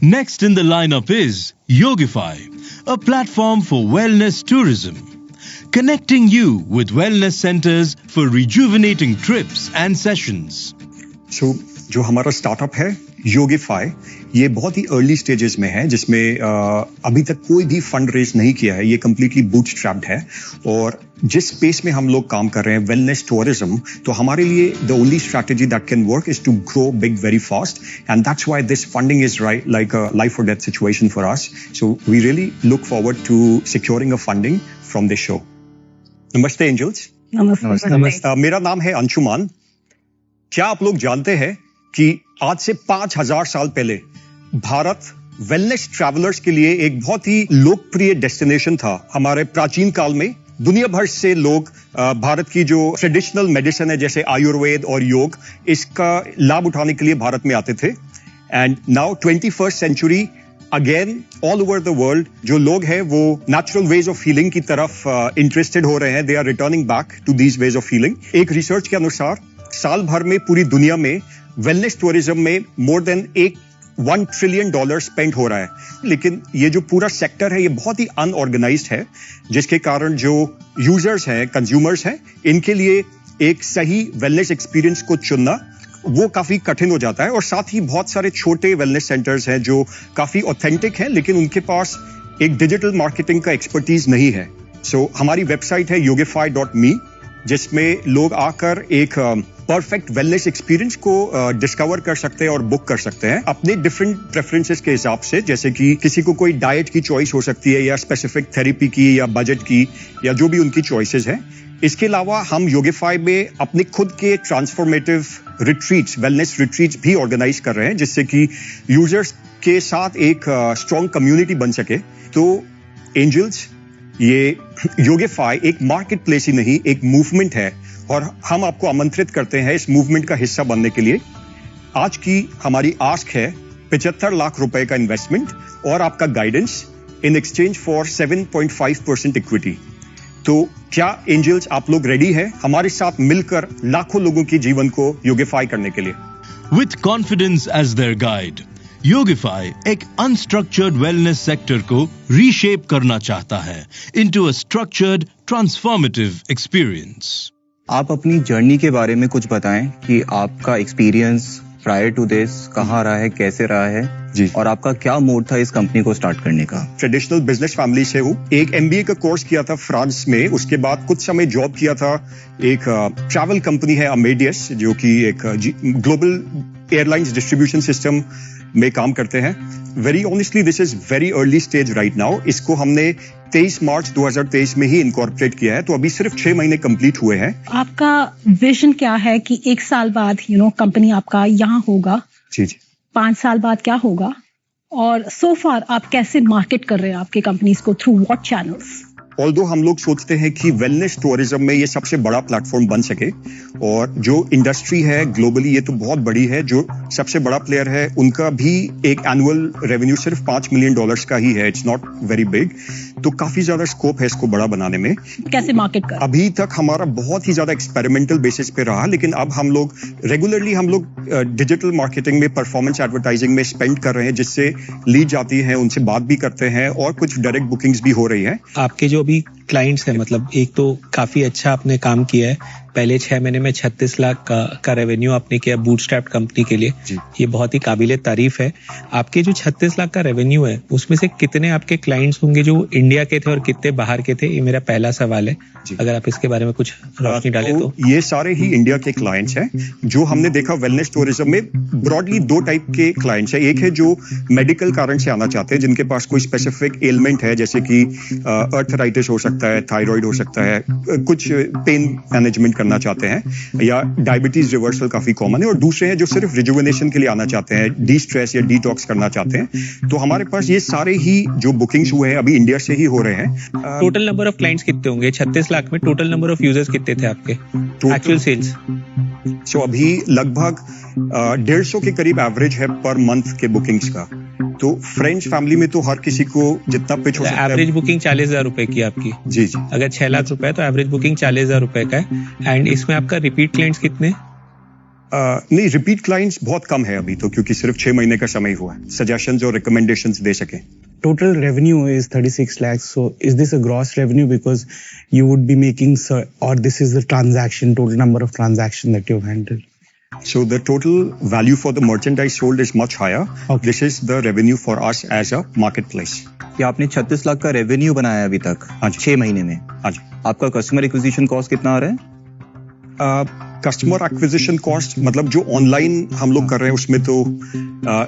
Next in the lineup is Yogify, a platform for wellness tourism, connecting you with wellness centers for rejuvenating trips and sessions. So, जो हमारा startup है योगिफाई, ये बहुत ही early stages में है, जिसमें अभी तक कोई भी फंड रेज नहीं किया है. ये कम्प्लीटली बूटस्ट्रैप्ड है और जिस स्पेस में हम लोग काम कर रहे हैं वेलनेस टूरिज्म, तो हमारे लिए the only strategy that can work is to grow big very fast, and that's why this funding is right like a life or death situation for us. So we really look forward to securing a funding from this show. नमस्ते angels. नमस्ते. मेरा नाम है अंशुमान. क्या आप लोग जानते हैं कि आज से 5000 साल पहले भारत वेलनेस ट्रैवलर्स के लिए एक बहुत ही लोकप्रिय डेस्टिनेशन था. हमारे प्राचीन काल में दुनिया भर से लोग भारत की जो ट्रेडिशनल मेडिसिन है जैसे आयुर्वेद और योग, इसका लाभ उठाने के लिए भारत में आते थे. And now 21st century again all over the world जो लोग हैं वो नेचुरल वेज ऑफ हीलिंग की तरफ इंटरेस्टेड हो रहे हैं. They are returning back to these ways of healing. एक रिसर्च के अनुसार साल भर में पूरी दुनिया में वेलनेस टूरिज्म में मोर देन $1 ट्रिलियन स्पेंड हो रहा है. लेकिन ये जो पूरा सेक्टर है ये बहुत ही अनऑर्गेनाइज्ड है, जिसके कारण जो यूजर्स हैं, कंज्यूमर्स हैं, इनके लिए एक सही वेलनेस एक्सपीरियंस को चुनना वो काफी कठिन हो जाता है. और साथ ही बहुत सारे छोटे वेलनेस सेंटर्स हैं जो काफी ऑथेंटिक हैं, लेकिन उनके पास एक डिजिटल मार्केटिंग का एक्सपर्टीज नहीं है. सो हमारी वेबसाइट है yogify.me, जिसमें लोग आकर एक परफेक्ट वेलनेस एक्सपीरियंस को डिस्कवर कर सकते हैं और बुक कर सकते हैं अपने डिफरेंट प्रेफरेंसेस के हिसाब से. जैसे कि किसी को कोई डाइट की चॉइस हो सकती है, या स्पेसिफिक थेरेपी की, या बजट की, या जो भी उनकी चॉइसेस हैं. इसके अलावा हम योगिफाई में अपने खुद के ट्रांसफॉर्मेटिव रिट्रीट्स, वेलनेस रिट्रीट्स भी ऑर्गेनाइज कर रहे हैं, जिससे कि यूजर्स के साथ एक स्ट्रॉन्ग कम्युनिटी बन सके. तो एंजल्स, ये योगिफाई एक मार्केट प्लेस ही नहीं, एक मूवमेंट है, और हम आपको आमंत्रित करते हैं इस मूवमेंट का हिस्सा बनने के लिए. आज की हमारी आस्क है 75 लाख रुपए का इन्वेस्टमेंट और आपका guidance in exchange for 7.5% equity. तो क्या एंजल्स आप लोग रेडी है हमारे साथ मिलकर लाखों लोगों के जीवन को योगिफाई करने के लिए? With confidence as their guide, Yogify एक अनस्ट्रक्चर्ड वेलनेस सेक्टर को रीशेप करना चाहता है into a structured, transformative experience. आप अपनी जर्नी के बारे में कुछ बताएं कि आपका एक्सपीरियंस प्रायर टू दिस कहाँ रहा है, कैसे रहा है जी, और आपका क्या मोड था इस कंपनी को स्टार्ट करने का? ट्रेडिशनल बिजनेस फैमिली से हूँ. एक MBA का कोर्स किया था फ्रांस में, उसके बाद कुछ समय जॉब किया था. एक ट्रैवल कंपनी है अमेडियस, जो कि एक ग्लोबल एयरलाइंस डिस्ट्रीब्यूशन सिस्टम में काम करते हैं. Very honestly this is very early stage right now. इसको हमने 23 मार्च 2023 में ही इनकॉर्पोरेट किया है, तो अभी सिर्फ 6 महीने कंप्लीट हुए हैं. आपका विजन क्या है कि 1 साल बाद कंपनी आपका यहाँ होगा? जी जी. 5 साल बाद क्या होगा? और सो फार आप कैसे मार्केट कर रहे हैं आपके कंपनीज को, थ्रू व्हाट चैनल्स? ऑल्दो हम लोग सोचते हैं कि वेलनेस टूरिज्म में ये सबसे बड़ा प्लेटफॉर्म बन सके, और जो इंडस्ट्री है ग्लोबली ये तो बहुत बड़ी है. जो सबसे बड़ा प्लेयर है उनका भी एक एनुअल रेवेन्यू सिर्फ $5 मिलियन का ही है. इट्स नॉट वेरी बिग, तो काफी ज्यादा स्कोप है इसको बड़ा बनाने में. कैसे मार्केट कर? अभी तक हमारा बहुत ही ज्यादा एक्सपेरिमेंटल बेसिस पे रहा, लेकिन अब हम लोग रेगुलरली डिजिटल मार्केटिंग में, परफॉर्मेंस एडवर्टाइजिंग में स्पेंड कर रहे हैं, जिससे लीड जाती है, उनसे बात भी करते हैं, और कुछ डायरेक्ट बुकिंग्स भी हो रही है. आपके जो भी क्लाइंट्स हैं, मतलब एक तो काफी अच्छा आपने काम किया है. पहले 6 महीने में 36 लाख का रेवेन्यू आपने किया बूटस्ट्रैप कंपनी के लिए. ये बहुत ही काबिले तारीफ है. आपके जो 36 लाख का रेवेन्यू है उसमें से कितने आपके क्लाइंट्स होंगे जो इंडिया के थे और कितने बाहर के थे? ये मेरा पहला सवाल है. अगर आप इसके बारे में कुछ रोशनी डालें तो. ये सारे ही इंडिया के क्लाइंट्स हैं. जो हमने देखा वेलनेस टूरिज्म में ब्रॉडली 2 टाइप के क्लाइंट्स हैं. एक है जो मेडिकल कारण से आना चाहते हैं, जिनके पास कोई स्पेसिफिक एलिमेंट है, जैसे कि अर्थराइटिस हो सकता है, थायराइड हो सकता है, कुछ पेन मैनेजमेंट करना चाहते हैं, या डायबिटीज रिवर्सल काफी कॉमन है. और दूसरे हैं जो सिर्फ रिजुविनेशन के लिए आना चाहते हैं, डी स्ट्रेस या डिटॉक्स करना चाहते हैं. तो हमारे पास ये सारे ही जो बुकिंग्स हुए हैं अभी इंडिया से ही हो रहे हैं. टोटल नंबर ऑफ क्लाइंट्स कितने होंगे? 36 लाख में टोटल नंबर ऑफ यूजर्स कितने थे आपके एक्चुअल सेल्स? सो अभी लगभग 150 के करीब एवरेज है पर मंथ के बुकिंग्स का. तो फ्रेंड्स फैमिली में तो हर किसी को जितना पिच हो सकता है. एवरेज बुकिंग 40,000 रुपए की आपकी? जी जी. अगर 6 लाख रुपए तो एवरेज बुकिंग 40,000 रुपए का है. एंड इसमें आपका रिपीट क्लाइंट्स कितने? नहीं, रिपीट क्लाइंट्स बहुत कम है अभी तो, क्योंकि सिर्फ 6 महीने का समय हुआ है, सजेशंस और रिकमेंडेशंस दे सके। Total revenue is 36 lakhs. So is this a gross revenue because you would be making, or this is the total number of transactions that you've handled? So the total value for the merchandise sold is much higher. Okay. This is the revenue for us as a marketplace. कि आपने 36 लाख का revenue बनाया अभी तक, हाँ जी। 6 महीने में। हाँ जी। आपका कस्टमर एक्विजिशन कॉस्ट कितना आ रहा है? कस्टमर एक्विजिशन कॉस्ट मतलब जो ऑनलाइन हम लोग कर रहे हैं उसमें तो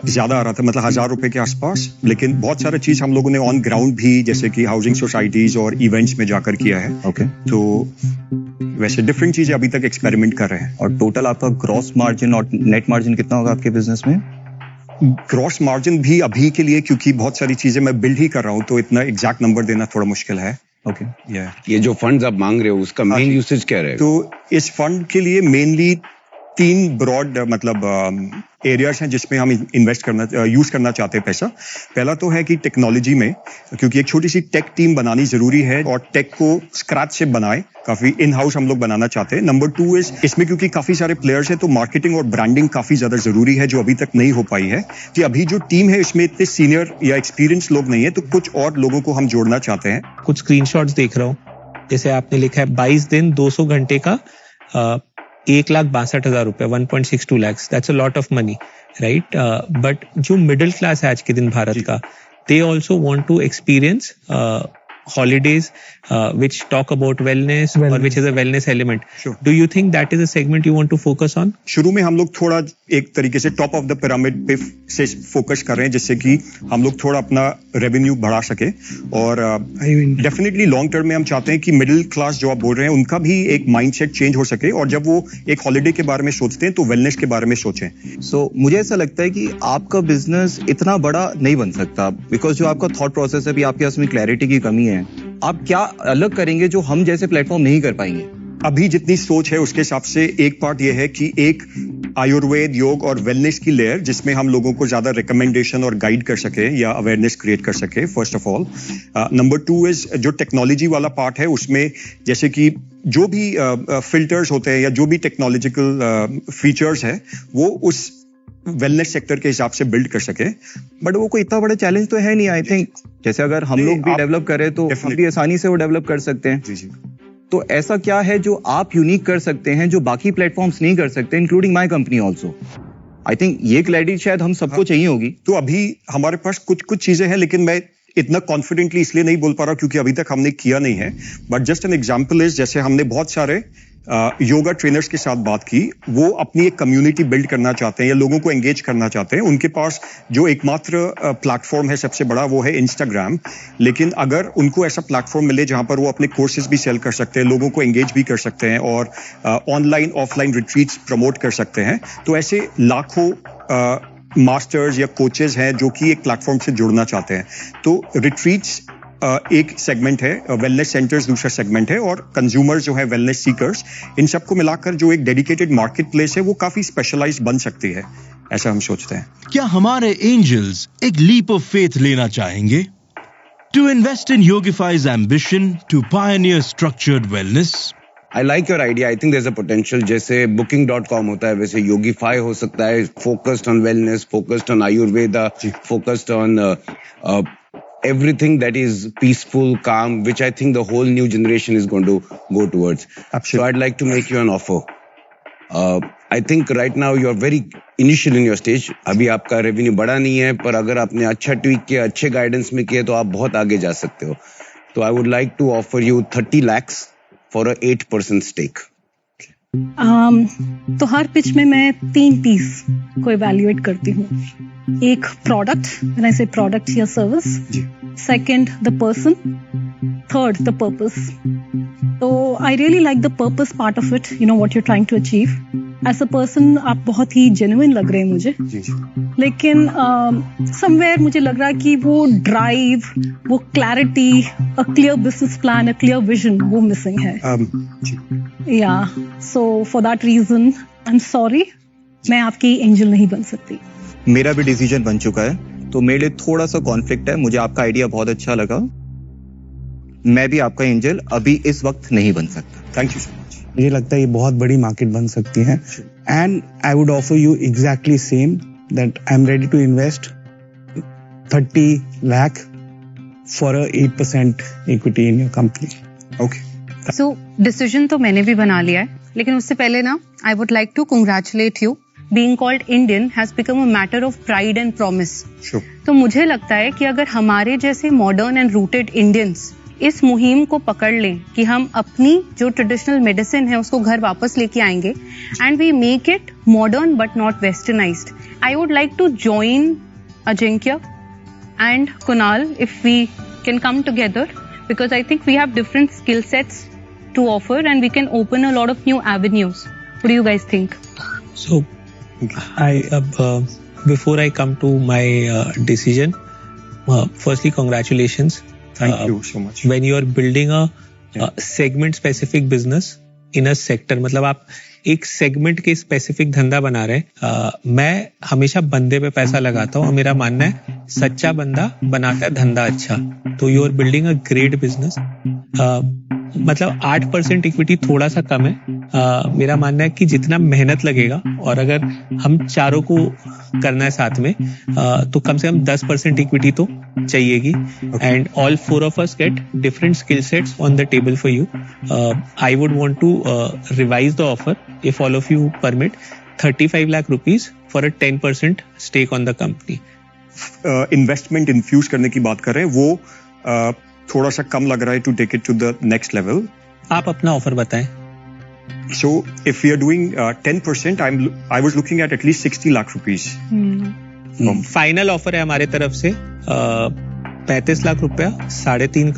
ज्यादा आ रहा था, मतलब 1,000 रुपए के आसपास, लेकिन बहुत सारा चीज हम लोगों ने ऑन ग्राउंड भी, जैसे कि हाउसिंग सोसाइटीज और इवेंट्स में जाकर किया है। ओके। तो वैसे डिफरेंट चीजें अभी तक एक्सपेरिमेंट कर रहे हैं। और टोटल आपका ग्रॉस मार्जिन और नेट मार्जिन कितना होगा आपके बिजनेस में? ग्रॉस मार्जिन भी अभी के लिए, क्योंकि बहुत सारी चीजें मैं बिल्ड ही कर रहा हूँ, तो इतना एग्जैक्ट नंबर देना थोड़ा मुश्किल है। ओके। ये जो फंड्स आप मांग रहे हो उसका मेन यूसेज क्या रहेगा? तो इस फंड के लिए मेनली 3 ब्रॉड मतलब एरियाज हैं जिसमें हम यूज करना चाहते हैं पैसा। पहला तो है कि टेक्नोलॉजी में, क्योंकि एक छोटी सी टेक टीम बनानी जरूरी है और टेक को स्क्रैच से बनाए, काफी इन हाउस हम लोग बनाना चाहते हैं। नंबर 2 इज इसमें क्योंकि काफी सारे प्लेयर्स हैं तो मार्केटिंग और ब्रांडिंग काफी ज्यादा जरूरी है, जो अभी तक नहीं हो पाई है। कि अभी जो टीम है इसमें इतने सीनियर या एक्सपीरियंस लोग नहीं है, तो कुछ और लोगों को हम जोड़ना चाहते हैं। कुछ स्क्रीनशॉट्स देख रहा हूँ, जैसे आपने लिखा है 22 दिन 200 घंटे का 1,62,000 रुपए, 1.62 lakhs. That's a lot of money, right? But जो मिडिल क्लास है आज के दिन भारत का, they also want to experience holidays which talk about wellness or which is a wellness element. Sure. Do you think that is a segment you want to focus on? शुरू में हम लोग थोड़ा एक तरीके से टॉप ऑफ द पिरामिड पे से फोकस कर रहे हैं, जिससे कि हम लोग थोड़ा अपना रेवेन्यू बढ़ा सके। और डेफिनेटली लॉन्ग टर्म में हम चाहते हैं कि मिडिल क्लास जो आप बोल रहे हैं उनका भी एक माइंडसेट चेंज हो सके, और जब वो एक हॉलिडे के बारे में सोचते हैं तो वेलनेस के बारे में सोचें। So, मुझे ऐसा लगता है कि आपका बिजनेस इतना बड़ा नहीं बन सकता, बिकॉज जो आपका थॉट प्रोसेस है, अभी आपके पास में क्लैरिटी की कमी है। आप क्या अलग करेंगे जो हम जैसे प्लेटफॉर्म नहीं कर पाएंगे? अभी जितनी सोच है उसके हिसाब से एक पार्ट ये है कि एक आयुर्वेद, योग और वेलनेस की लेयर, जिसमें हम लोगों को ज्यादा रिकमेंडेशन और गाइड कर सके या अवेयरनेस क्रिएट कर सके, first of all. Number 2 is जो टेक्नोलॉजी वाला पार्ट है, उसमें जैसे कि जो भी फिल्टर्स होते हैं या जो भी टेक्नोलॉजिकल फीचर्स है, वो उस वेलनेस सेक्टर के हिसाब से बिल्ड कर सके। बट वो कोई इतना बड़ा चैलेंज तो है नहीं, आई थिंक। जैसे अगर हम लोग भी डेवलप करें तो हम भी आसानी से वो डेवलप कर सकते हैं। जी जी। तो ऐसा क्या है जो आप यूनिक कर सकते हैं जो बाकी प्लेटफॉर्म्स नहीं कर सकते, including my company also? I think ये क्लैरिटी शायद हम सबको चाहिए होगी। तो अभी हमारे पास कुछ चीजें हैं, लेकिन मैं इतना कॉन्फिडेंटली इसलिए नहीं बोल पा रहा क्योंकि अभी तक हमने किया नहीं है। But just an example is, जैसे हमने बहुत सारे योगा ट्रेनर्स के साथ बात की, वो अपनी एक कम्युनिटी बिल्ड करना चाहते हैं या लोगों को एंगेज करना चाहते हैं। उनके पास जो एकमात्र प्लेटफॉर्म है सबसे बड़ा, वो है इंस्टाग्राम। लेकिन अगर उनको ऐसा प्लेटफॉर्म मिले जहां पर वो अपने कोर्सेज भी सेल कर सकते हैं, लोगों को एंगेज भी कर सकते हैं और ऑनलाइन ऑफलाइन रिट्रीट्स प्रमोट कर सकते हैं, तो ऐसे लाखों मास्टर्स या कोचेज हैं जो कि एक प्लेटफॉर्म से जुड़ना चाहते हैं। तो रिट्रीट्स एक सेगमेंट है, वेलनेस सेंटर्स दूसरा सेगमेंट है, और कंज्यूमर्स जो है वेलनेस सीकर्स, इन सबको मिलाकर जो एक डेडिकेटेड मार्केट प्लेस है वो काफी स्पेशलाइज्ड बन सकती है, ऐसा हम सोचते हैं। क्या हमारे एंजल्स एक लीप ऑफ फेथ लेना चाहेंगे? To invest in Yogify's ambition to pioneer structured wellness? I like your idea. I think there's a potential. जैसे booking.com होता है, वैसे Yogify हो सकता है, focused on wellness, focused on Ayurveda, focused on everything that is peaceful, calm, which I think the whole new generation is going to go towards. Absolutely. So I'd like to make you an offer. I think right now you are very initial in your stage. अभी आपका revenue बड़ा नहीं है, पर अगर आपने अच्छा tweak किया, अच्छे गाइडेंस में किया, तो आप बहुत आगे जा सकते हो। तो I would like to offer you 30 lakhs for a 8% stake. तो हर पिच में मैं 3 पीस को इवैल्यूएट करती हूँ। एक product, when I say product या service, second the person, third the purpose. तो I really like the purpose part of it, you know what you trying to achieve. As a person आप बहुत ही genuine लग रहे हैं मुझे, लेकिन somewhere मुझे लग रहा है कि वो ड्राइव, वो clarity, a clear business plan, a clear vision, वो मिसिंग है। या so for that reason I am sorry, मैं आपकी एंजल नहीं बन सकती। मेरा भी डिसीजन बन चुका है, तो मेरे लिए थोड़ा सा कॉन्फ्लिक्ट है। मुझे आपका आइडिया बहुत अच्छा लगा, मैं भी आपका एंजल अभी इस वक्त नहीं बन सकता। Thank you so much. मुझे लगता है ये बहुत बड़ी मार्केट बन सकती है। and I would offer you exactly same, that I'm ready to invest 30 lakh for a 8% equity in your company. Okay. So decision तो मैंने भी बना लिया है, लेकिन उससे पहले ना I would like to congratulate you. Being called Indian has become a matter of pride and promise. Sure. तो मुझे लगता है कि अगर हमारे जैसे मॉडर्न एंड रूटेड इंडियंस इस मुहिम को पकड़ लें कि हम अपनी जो ट्रेडिशनल मेडिसिन है उसको घर वापस लेके आएंगे and we make it modern but not westernised, I would like to join Ajinkya and Kunal, if we can come together, because I think we have different skill sets to offer and we can open a lot of new avenues. What do you guys think? So, before I come to my decision, firstly, congratulations. Thank you so much. When you are building a segment-specific business in a sector, मतलब आप एक segment के specific धंधा बना रहे हैं, मैं हमेशा बंदे पे पैसा लगाता हूँ और मेरा मानना है सच्चा बंदा बनाता है धंधा अच्छा. तो you are building a great business. मतलब 8% इक्विटी थोड़ा सा कम है. मेरा मानना है कि जितना मेहनत लगेगा और अगर हम चारों को करना है साथ में तो कम से कम 10% इक्विटी तो चाहिएगी. And all 4 of us get different skill sets on the table for you. I would want to revise the offer, if all of you permit, 35 lakh rupees for a 10% stake on the company. Investment infuse करने की बात कर रहे हैं, वो थोड़ा सा कम लग रहा है to take it to the next level. आप अपना ऑफर बताएं. So if we are doing 10%, I was looking at least 60 lakh rupees. Final offer है हमारे तरफ से 35 लाख रुपया, 3.5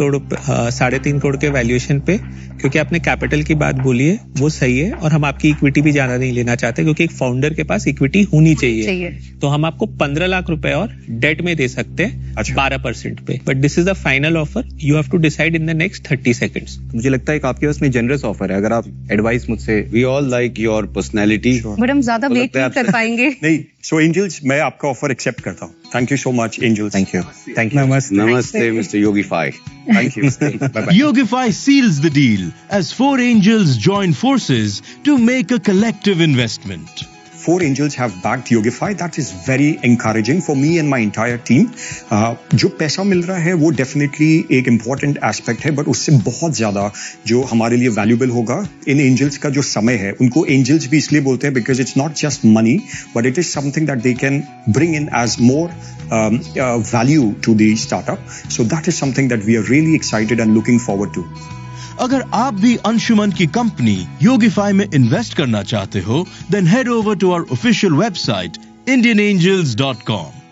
करोड़ के वैल्यूएशन पे, क्योंकि आपने कैपिटल की बात बोली है वो सही है और हम आपकी इक्विटी भी ज्यादा नहीं लेना चाहते क्योंकि एक फाउंडर के पास इक्विटी होनी चाहिए. तो हम आपको 15 लाख रुपए और डेट में दे सकते हैं 12% पे. But this is the final offer. You have to decide in the next 30 seconds. मुझे लगता है कि आपके पास में जेनरस ऑफर है. अगर आप एडवाइस मुझसे, we all like your personality. But हम ज्यादा वेट नहीं कर पाएंगे. नहीं, सो एंजल्स, मैं आपका ऑफर एक्सेप्ट करता हूँ. Thank you so much angels. Thank you. Namaste, Mr. Yogify. Thank you. Bye-bye. Yogify seals the deal as 4 angels join forces to make a collective investment. 4 angels have backed Yogify. That is very encouraging for me and my entire team. जो पैसा मिल रहा है वो definitely एक important aspect है, but उससे बहुत ज्यादा जो हमारे लिए वैल्यूएबल होगा इन एंजल्स का जो समय है. उनको एंजल्स भी इसलिए बोलते हैं because it's not just money, but it is something that they can bring in as more value to the startup. So that is something that we are really excited and looking forward to. अगर आप भी अंशुमन की company योगिफाई में invest करना चाहते हो, then head over to our official website indianangels.com.